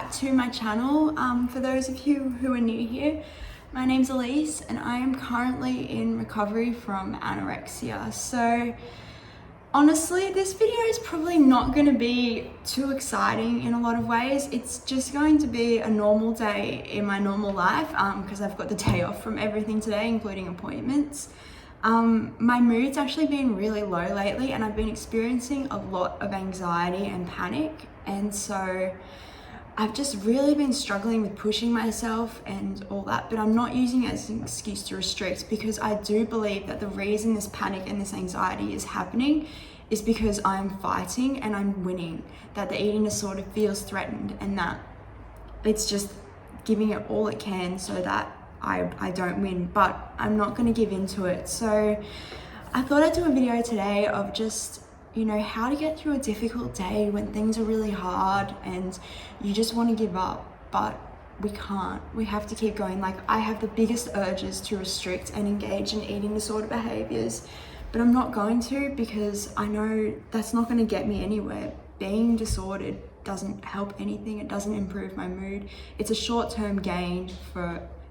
back to my channel. For those of you who are new here, my name's Elise and I am currently in recovery from anorexia. So honestly, this video is probably not going to be too exciting in a lot of ways. It's just going to be a normal day in my normal life because I've got the day off from everything today, including appointments. My mood's actually been really low lately and I've been experiencing a lot of anxiety and panic, and so I've just really been struggling with pushing myself and all that, but I'm not using it as an excuse to restrict, because I do believe that the reason this panic and this anxiety is happening is because I'm fighting and I'm winning, that the eating disorder feels threatened and that it's just giving it all it can so that I don't win, but I'm not going to give into it. So I thought I'd do a video today of just, how to get through a difficult day when things are really hard and you just want to give up, but we can't. We have to keep going. Like, I have the biggest urges to restrict and engage in eating disorder behaviors, but I'm not going to, because I know that's not going to get me anywhere. Being disordered doesn't help anything. It doesn't improve my mood. It's a short-term gain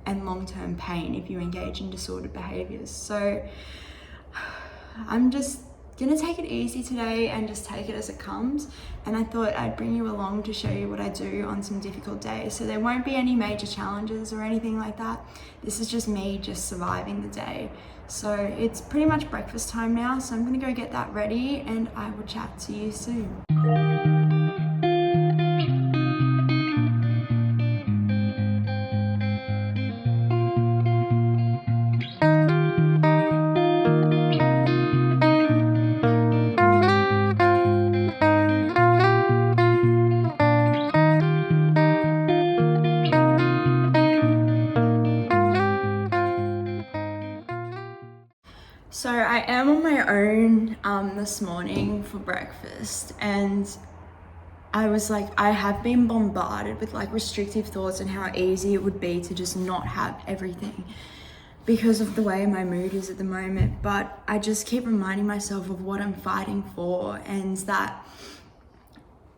and long-term pain if you engage in disordered behaviors. So I'm just gonna take it easy today and just take it as it comes, and I thought I'd bring you along to show you what I do on some difficult days. So there won't be any major challenges or anything like that. This is just me just surviving the day. So it's pretty much breakfast time now, so I'm gonna go get that ready and I will chat to you soon. So I am on my own this morning for breakfast, and I was like, I have been bombarded with like restrictive thoughts and how easy it would be to just not have everything because of the way my mood is at the moment. But I just keep reminding myself of what I'm fighting for, and that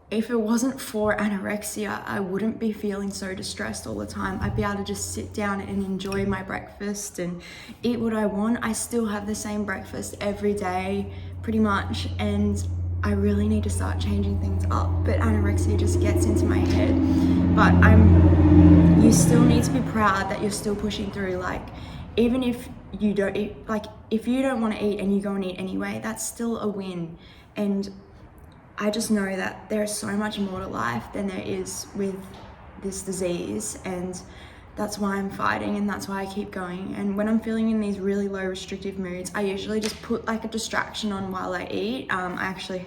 if it wasn't for anorexia, I wouldn't be feeling so distressed all the time. I'd be able to just sit down and enjoy my breakfast and eat what I want. I still have the same breakfast every day, pretty much, and I really need to start changing things up. But anorexia just gets into my head. But you still need to be proud that you're still pushing through. Like, even if you don't eat, like if you don't want to eat and you go and eat anyway, that's still a win. And I just know that there's so much more to life than there is with this disease, and that's why I'm fighting and that's why I keep going. And when I'm feeling in these really low restrictive moods, I usually just put like a distraction on while I eat. I actually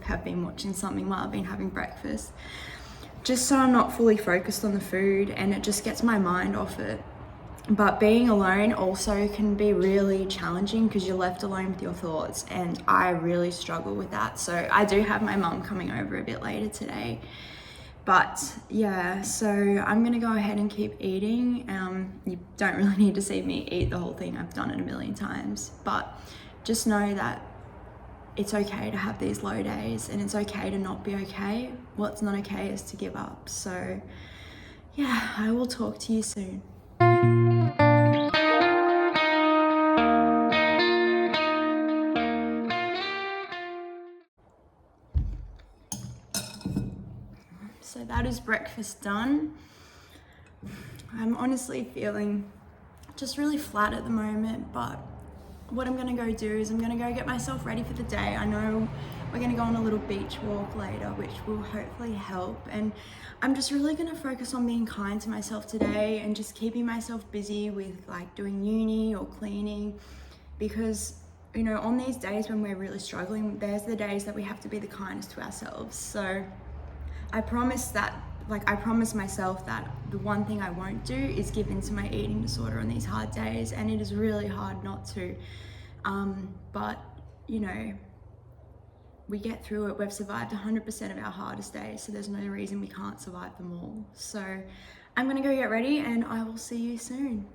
have been watching something while I've been having breakfast, just so I'm not fully focused on the food and it just gets my mind off it. But being alone also can be really challenging because you're left alone with your thoughts, and I really struggle with that. So I do have my mum coming over a bit later today. But yeah, so I'm gonna go ahead and keep eating. You don't really need to see me eat the whole thing. I've done it a million times, but just know that it's okay to have these low days and it's okay to not be okay. What's not okay is to give up. So yeah, I will talk to you soon. So that is breakfast done. I'm honestly feeling just really flat at the moment, but what I'm gonna go do is I'm gonna go get myself ready for the day. I know we're gonna go on a little beach walk later, which will hopefully help. And I'm just really gonna focus on being kind to myself today and just keeping myself busy with like doing uni or cleaning, because on these days when we're really struggling, there's the days that we have to be the kindest to ourselves. So I promise myself that the one thing I won't do is give in to my eating disorder on these hard days, and it is really hard not to. But we get through it. We've survived 100% of our hardest days, so there's no reason we can't survive them all. So I'm gonna go get ready and I will see you soon.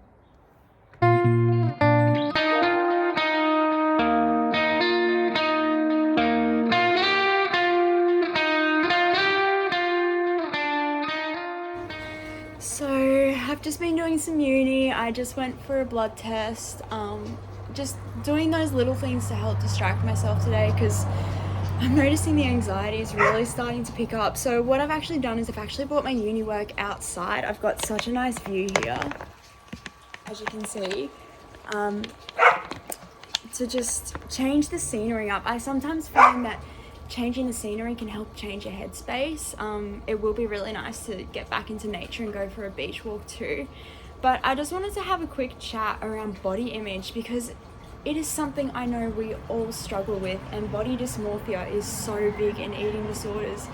doing some uni. I just went for a blood test. Just doing those little things to help distract myself today, because I'm noticing the anxiety is really starting to pick up. So what I've actually done is I've actually brought my uni work outside. I've got such a nice view here, as you can see, to just change the scenery up. I sometimes find that changing the scenery can help change your headspace. It will be really nice to get back into nature and go for a beach walk too. But I just wanted to have a quick chat around body image, because it is something I know we all struggle with, and body dysmorphia is so big in eating disorders.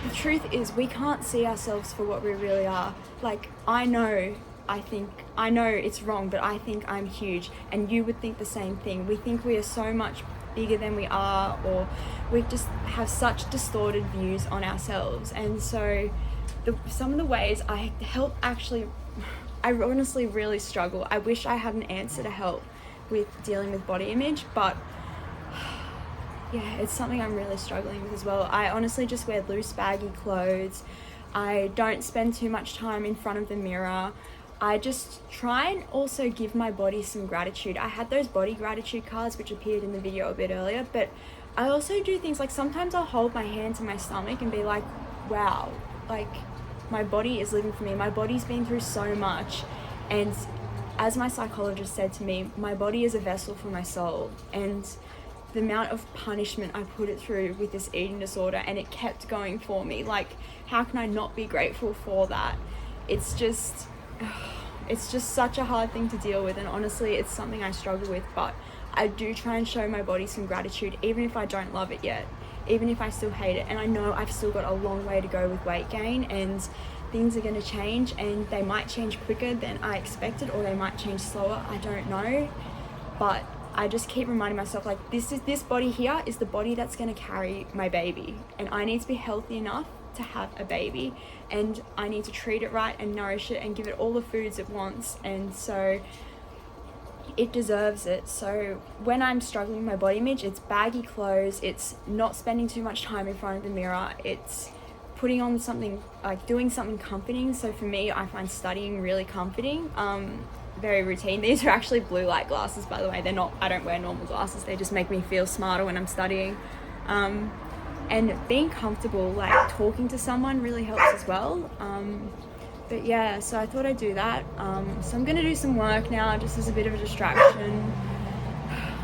The truth is, we can't see ourselves for what we really are. Like, I know it's wrong, but I think I'm huge, and you would think the same thing. We think we are so much bigger than we are, or we just have such distorted views on ourselves. And so some of the ways I honestly really struggle. I wish I had an answer to help with dealing with body image, but yeah, it's something I'm really struggling with as well. I honestly just wear loose, baggy clothes. I don't spend too much time in front of the mirror. I just try and also give my body some gratitude. I had those body gratitude cards which appeared in the video a bit earlier, but I also do things like sometimes I'll hold my hand to my stomach and be like, wow, like my body is living for me. My body's been through so much, and as my psychologist said to me, my body is a vessel for my soul. And the amount of punishment I put it through with this eating disorder, and it kept going for me. Like, how can I not be grateful for that? It's just such a hard thing to deal with, and honestly, it's something I struggle with. But I do try and show my body some gratitude, even if I don't love it yet, even if I still hate it. And I know I've still got a long way to go with weight gain, and things are going to change, and they might change quicker than I expected, or they might change slower. I don't know, but I just keep reminding myself, like, this body here is the body that's going to carry my baby, and I need to be healthy enough to have a baby, and I need to treat it right and nourish it and give it all the foods it wants, and so it deserves it. So when I'm struggling with my body image, it's baggy clothes, it's not spending too much time in front of the mirror, it's putting on something, like doing something comforting. So for me, I find studying really comforting, very routine. These are actually blue light glasses, by the way. I don't wear normal glasses, they just make me feel smarter when I'm studying. And being comfortable, like talking to someone, really helps as well. But yeah, so I thought I'd do that. So I'm gonna do some work now, just as a bit of a distraction.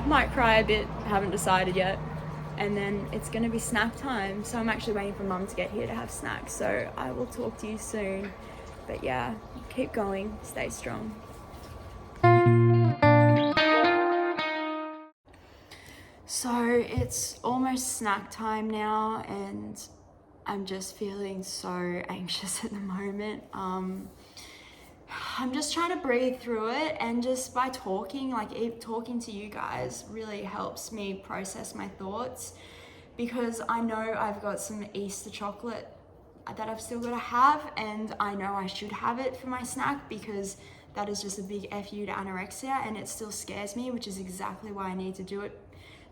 Might cry a bit, haven't decided yet. And then it's gonna be snack time. So I'm actually waiting for Mum to get here to have snacks. So I will talk to you soon. But yeah, keep going, stay strong. So it's almost snack time now, and I'm just feeling so anxious at the moment. I'm just trying to breathe through it, and just by talking to you guys really helps me process my thoughts, because I know I've got some Easter chocolate that I've still got to have, and I know I should have it for my snack, because that is just a big FU to anorexia, and it still scares me, which is exactly why I need to do it.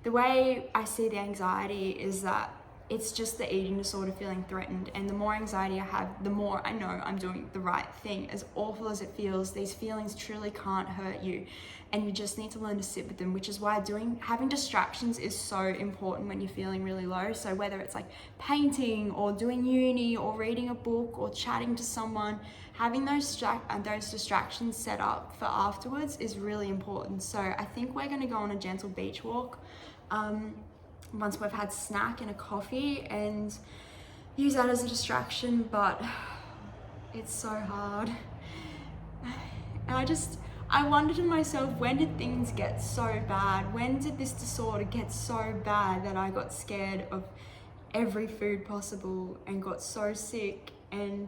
The way I see the anxiety is that it's just the eating disorder feeling threatened, and the more anxiety I have, the more I know I'm doing the right thing. As awful as it feels, these feelings truly can't hurt you, and you just need to learn to sit with them, which is why having distractions is so important when you're feeling really low. So whether it's like painting or doing uni or reading a book or chatting to someone, having those distractions set up for afterwards is really important. So I think we're going to go on a gentle beach walk once we've had snack and a coffee, and use that as a distraction. But it's so hard, and I wonder to myself, when did things get so bad? When did this disorder get so bad that I got scared of every food possible and got so sick? And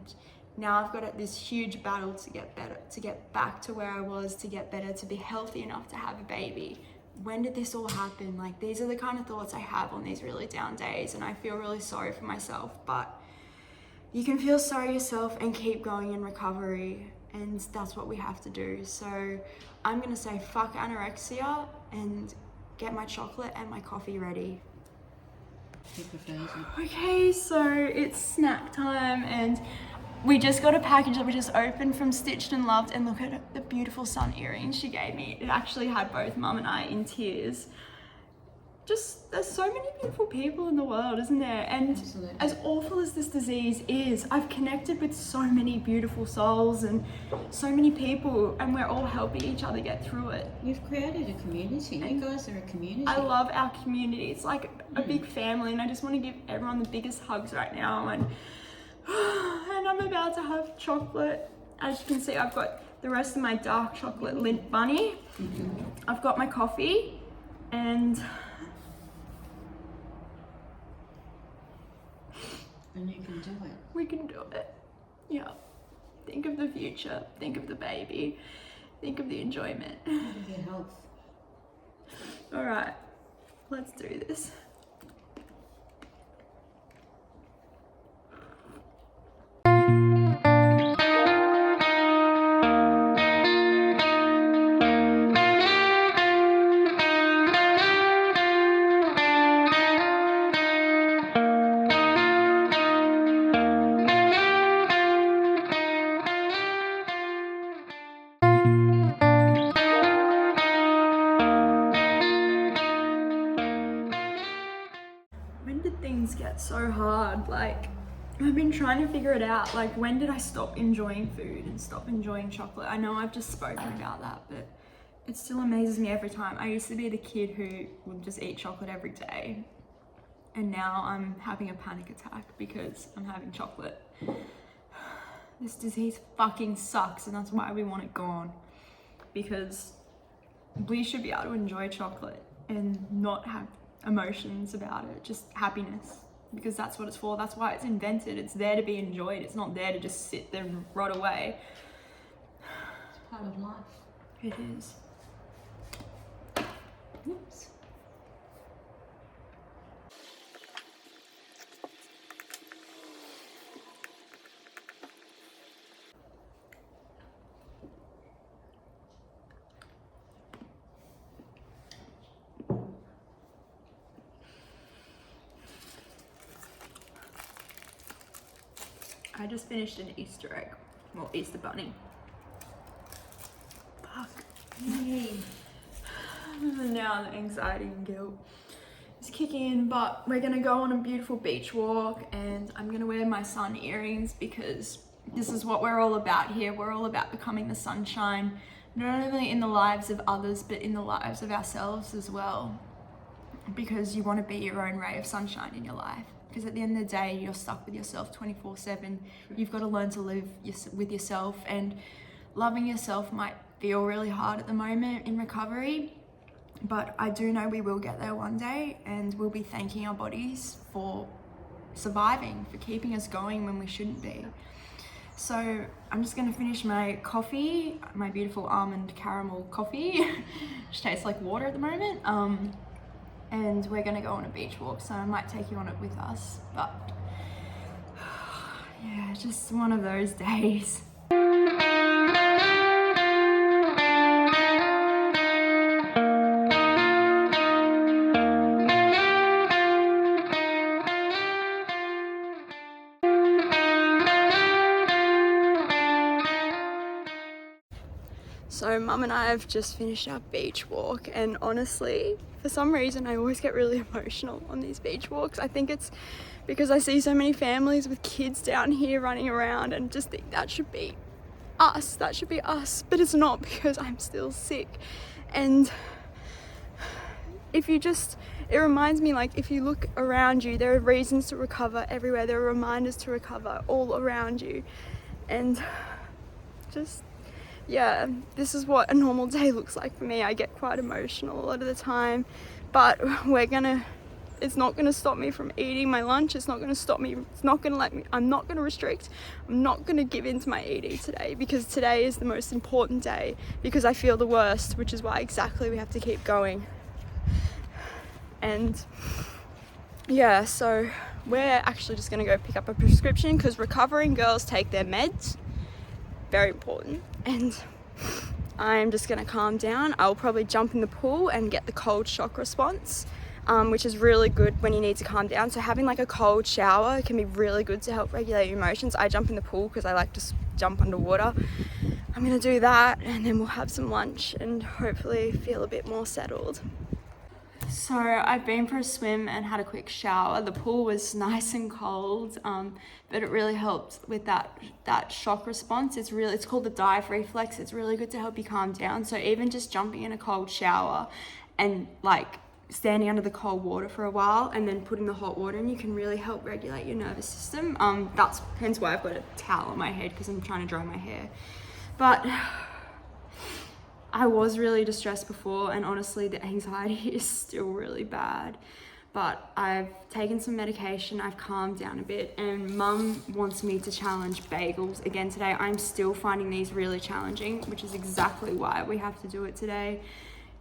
now I've got this huge battle to get better, to get back to where I was, to get better, to be healthy enough to have a baby. When did this all happen? Like, these are the kind of thoughts I have on these really down days, and I feel really sorry for myself. But you can feel sorry yourself and keep going in recovery, and that's what we have to do. So I'm gonna say fuck anorexia and get my chocolate and my coffee ready. Okay, so it's snack time, and we just got a package that we just opened from Stitched and Loved, and look at the beautiful sun earrings she gave me. It actually had both Mum and I in tears. Just, there's so many beautiful people in the world, isn't there? And Absolutely. as awful as this disease is, I've connected with so many beautiful souls and so many people, and we're all helping each other get through it. You've created a community. You guys are a community. I love our community. It's like a big family, and I just want to give everyone the biggest hugs right now. And I'm about to have chocolate. As you can see, I've got the rest of my dark chocolate Lindt bunny. I've got my coffee, and you can do it. we can do it. Yeah. Think of the future. Think of the baby. Think of the enjoyment. Think of your health. All right, let's do this. When did things get so hard? Like, I've been trying to figure it out. Like, when did I stop enjoying food and stop enjoying chocolate? I know I've just spoken about that, but it still amazes me every time. I used to be the kid who would just eat chocolate every day, and now I'm having a panic attack because I'm having chocolate. This disease fucking sucks, and that's why we want it gone. Because we should be able to enjoy chocolate and not have emotions about it, just happiness, because that's what it's for. That's why it's invented. It's there to be enjoyed. It's not there to just sit there and rot away. It's part of life. It is. Oops. I just finished an Easter egg, well, Easter bunny. Fuck. Yay. Now the anxiety and guilt is kicking in, but we're gonna go on a beautiful beach walk, and I'm gonna wear my sun earrings because this is what we're all about here. We're all about becoming the sunshine, not only in the lives of others, but in the lives of ourselves as well. Because you want to be your own ray of sunshine in your life. Because at the end of the day, you're stuck with yourself 24/7. You've got to learn to live with yourself, and loving yourself might feel really hard at the moment in recovery, but I do know we will get there one day, and we'll be thanking our bodies for surviving, for keeping us going when we shouldn't be. So I'm just gonna finish my coffee, my beautiful almond caramel coffee, which tastes like water at the moment. And we're gonna go on a beach walk, so I might take you on it with us, but yeah, just one of those days. So Mum and I have just finished our beach walk, and honestly, for some reason I always get really emotional on these beach walks. I think it's because I see so many families with kids down here running around and just think that should be us, but it's not, because I'm still sick. And it reminds me, like, if you look around you, there are reasons to recover everywhere. There are reminders to recover all around you. And just, yeah, this is what a normal day looks like for me. I get quite emotional a lot of the time, but it's not gonna stop me from eating my lunch. It's not gonna stop me. It's not gonna let me. I'm not gonna restrict. I'm not gonna give in to my ED today, because today is the most important day, because I feel the worst, which is why exactly we have to keep going. And yeah, so we're actually just gonna go pick up a prescription, because recovering girls take their meds. Very important. And I'm just gonna calm down. I'll probably jump in the pool and get the cold shock response. which is really good when you need to calm down. So having like a cold shower can be really good to help regulate your emotions. I jump in the pool because I like to jump underwater. I'm gonna do that, and then we'll have some lunch and hopefully feel a bit more settled. So I've been for a swim and had a quick shower. The pool was nice and cold, but it really helped with that shock response. It's called the dive reflex. It's really good to help you calm down. So even just jumping in a cold shower and like standing under the cold water for a while and then putting the hot water in, you can really help regulate your nervous system. That's hence why I've got a towel on my head, because I'm trying to dry my hair. But I was really distressed before, and honestly the anxiety is still really bad. But I've taken some medication, I've calmed down a bit, and Mum wants me to challenge bagels again today. I'm still finding these really challenging, which is exactly why we have to do it today.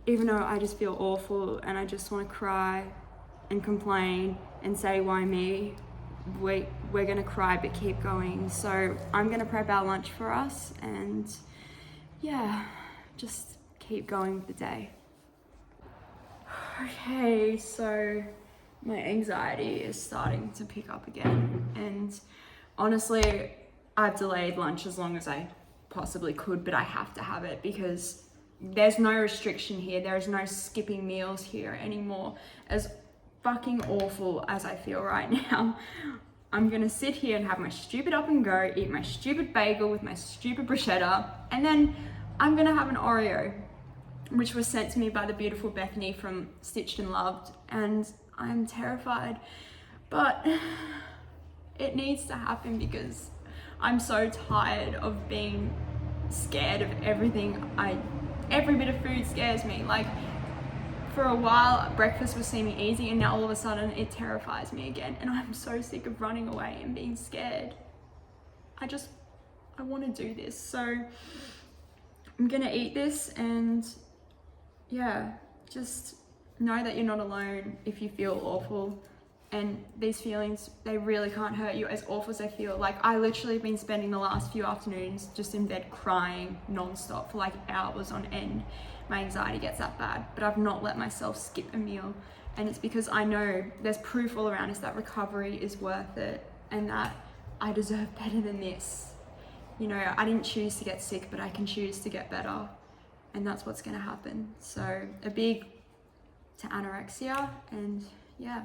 Even though I just feel awful and I just want to cry and complain and say, why me? We're gonna cry but keep going. So I'm gonna prep our lunch for us, and yeah, just keep going with the day. Okay, so my anxiety is starting to pick up again, and honestly I've delayed lunch as long as I possibly could, but I have to have it because there's no restriction here. There is no skipping meals here anymore. As fucking awful as I feel right now, I'm gonna sit here and have my stupid up and go, eat my stupid bagel with my stupid bruschetta, and then I'm gonna have an Oreo, which was sent to me by the beautiful Bethany from Stitched and Loved, and I'm terrified, but it needs to happen because I'm so tired of being scared of everything. Every bit of food scares me. Like, for a while breakfast was seeming easy, and now all of a sudden it terrifies me again, and I'm so sick of running away and being scared. I want to do this, so I'm gonna eat this, and yeah, just know that you're not alone if you feel awful, and these feelings, they really can't hurt you as awful as they feel. Like, I literally have been spending the last few afternoons just in bed crying non-stop for like hours on end. My anxiety gets that bad, but I've not let myself skip a meal, and it's because I know there's proof all around us that recovery is worth it, and that I deserve better than this. You know, I didn't choose to get sick, but I can choose to get better, and that's what's gonna happen. So a big to anorexia, and yeah.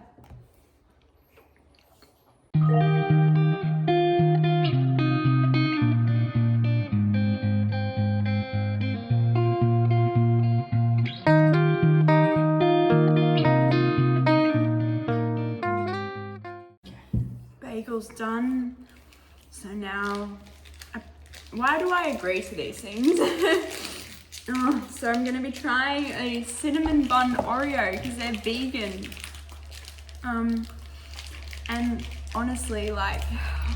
Bagel's done. So now, why do I agree to these things? So I'm gonna be trying a cinnamon bun Oreo because they're vegan. And honestly, like,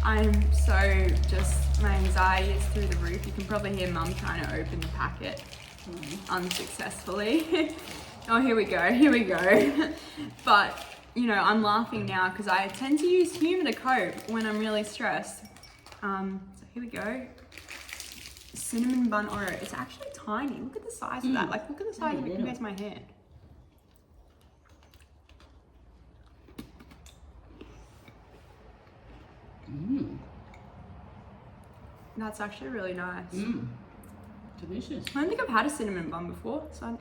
I'm so just, my anxiety is through the roof. You can probably hear Mum trying to open the packet unsuccessfully. Oh, here we go. But, you know, I'm laughing now because I tend to use humor to cope when I'm really stressed. So here we go. Cinnamon bun Oreo. It's actually tiny. Look at the size of that. Like, look at the size of it compared to my hand. That's actually really nice. Delicious. I don't think I've had a cinnamon bun before, so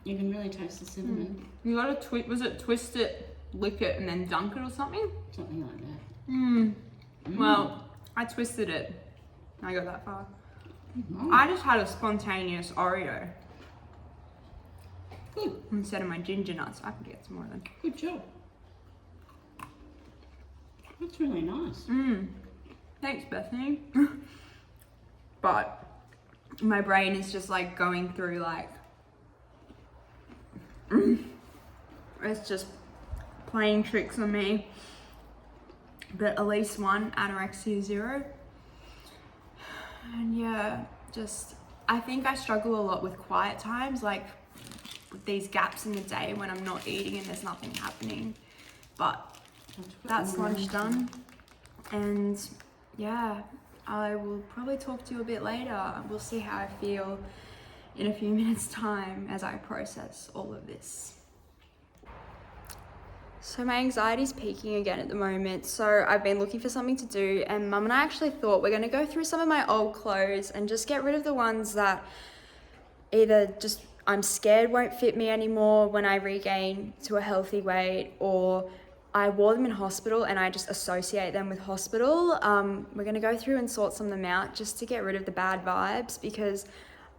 You can really taste the cinnamon. you gotta twist it, lick it, and then dunk it or something? Something like that. Well, I twisted it. I got that far. Nice. I just had a spontaneous Oreo Good. instead of my ginger nuts. I could get some more then. Good job. That's really nice. Thanks, Bethany. But my brain is just like going through like, it's just playing tricks on me. But at least one, anorexia 0. And yeah, just, I think I struggle a lot with quiet times, like with these gaps in the day when I'm not eating and there's nothing happening. But that's lunch done. And yeah, I will probably talk to you a bit later. We'll see how I feel in a few minutes time as I process all of this. So my anxiety's peaking again at the moment, so I've been looking for something to do, and Mum and I actually thought we're going to go through some of my old clothes and just get rid of the ones that either just I'm scared won't fit me anymore when I regain to a healthy weight, or I wore them in hospital and I just associate them with hospital. We're going to go through and sort some of them out just to get rid of the bad vibes, because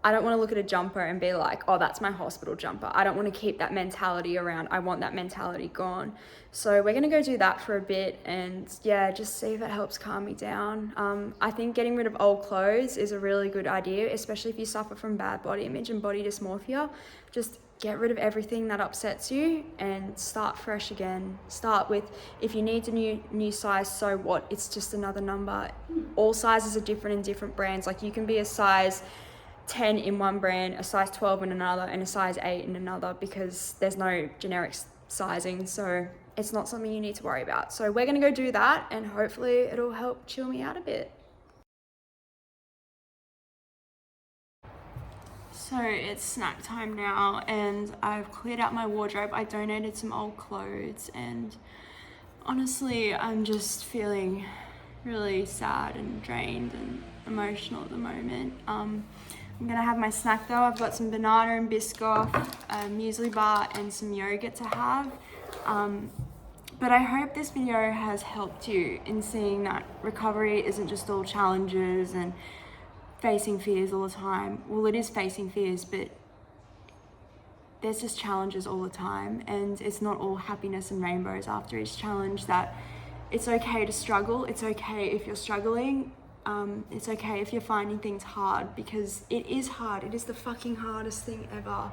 I don't want to look at a jumper and be like, oh, that's my hospital jumper. I don't want to keep that mentality around. I want that mentality gone. So we're going to go do that for a bit and yeah, just see if it helps calm me down. I think getting rid of old clothes is a really good idea, especially if you suffer from bad body image and body dysmorphia. Just get rid of everything that upsets you and start fresh again. Start with, if you need a new size, so what? It's just another number. All sizes are different in different brands. Like you can be a size 10 in one brand, a size 12 in another, and a size 8 in another, because there's no generic sizing, so it's not something you need to worry about. So we're going to go do that, and hopefully it'll help chill me out a bit. So it's snack time now, and I've cleared out my wardrobe. I donated some old clothes, and honestly I'm just feeling really sad and drained and emotional at the moment. I'm gonna have my snack though. I've got some banana and Biscoff, a muesli bar, and some yogurt to have. But I hope this video has helped you in seeing that recovery isn't just all challenges and facing fears all the time. Well, it is facing fears, but there's just challenges all the time, and it's not all happiness and rainbows after each challenge. That it's okay to struggle. It's okay if you're struggling. It's okay if you're finding things hard, because it is hard. It is the fucking hardest thing ever,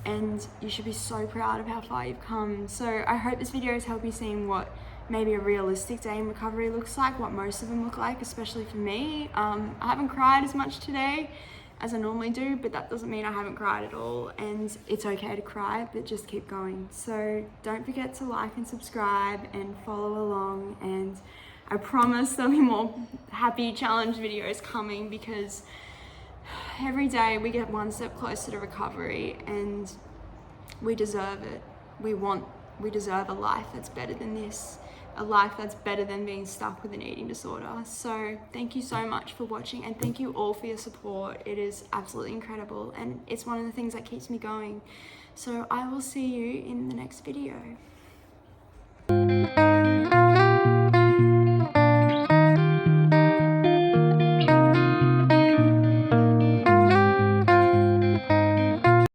and you should be so proud of how far you've come. So I hope this video has helped you seeing what maybe a realistic day in recovery looks like, what most of them look like, especially for me. I haven't cried as much today as I normally do, but that doesn't mean I haven't cried at all, and it's okay to cry, but just keep going. So don't forget to like and subscribe and follow along, and I promise there'll be more happy challenge videos coming, because every day we get one step closer to recovery, and we deserve it. We deserve a life that's better than this, a life that's better than being stuck with an eating disorder. So thank you so much for watching, and thank you all for your support. It is absolutely incredible, and it's one of the things that keeps me going. So I will see you in the next video.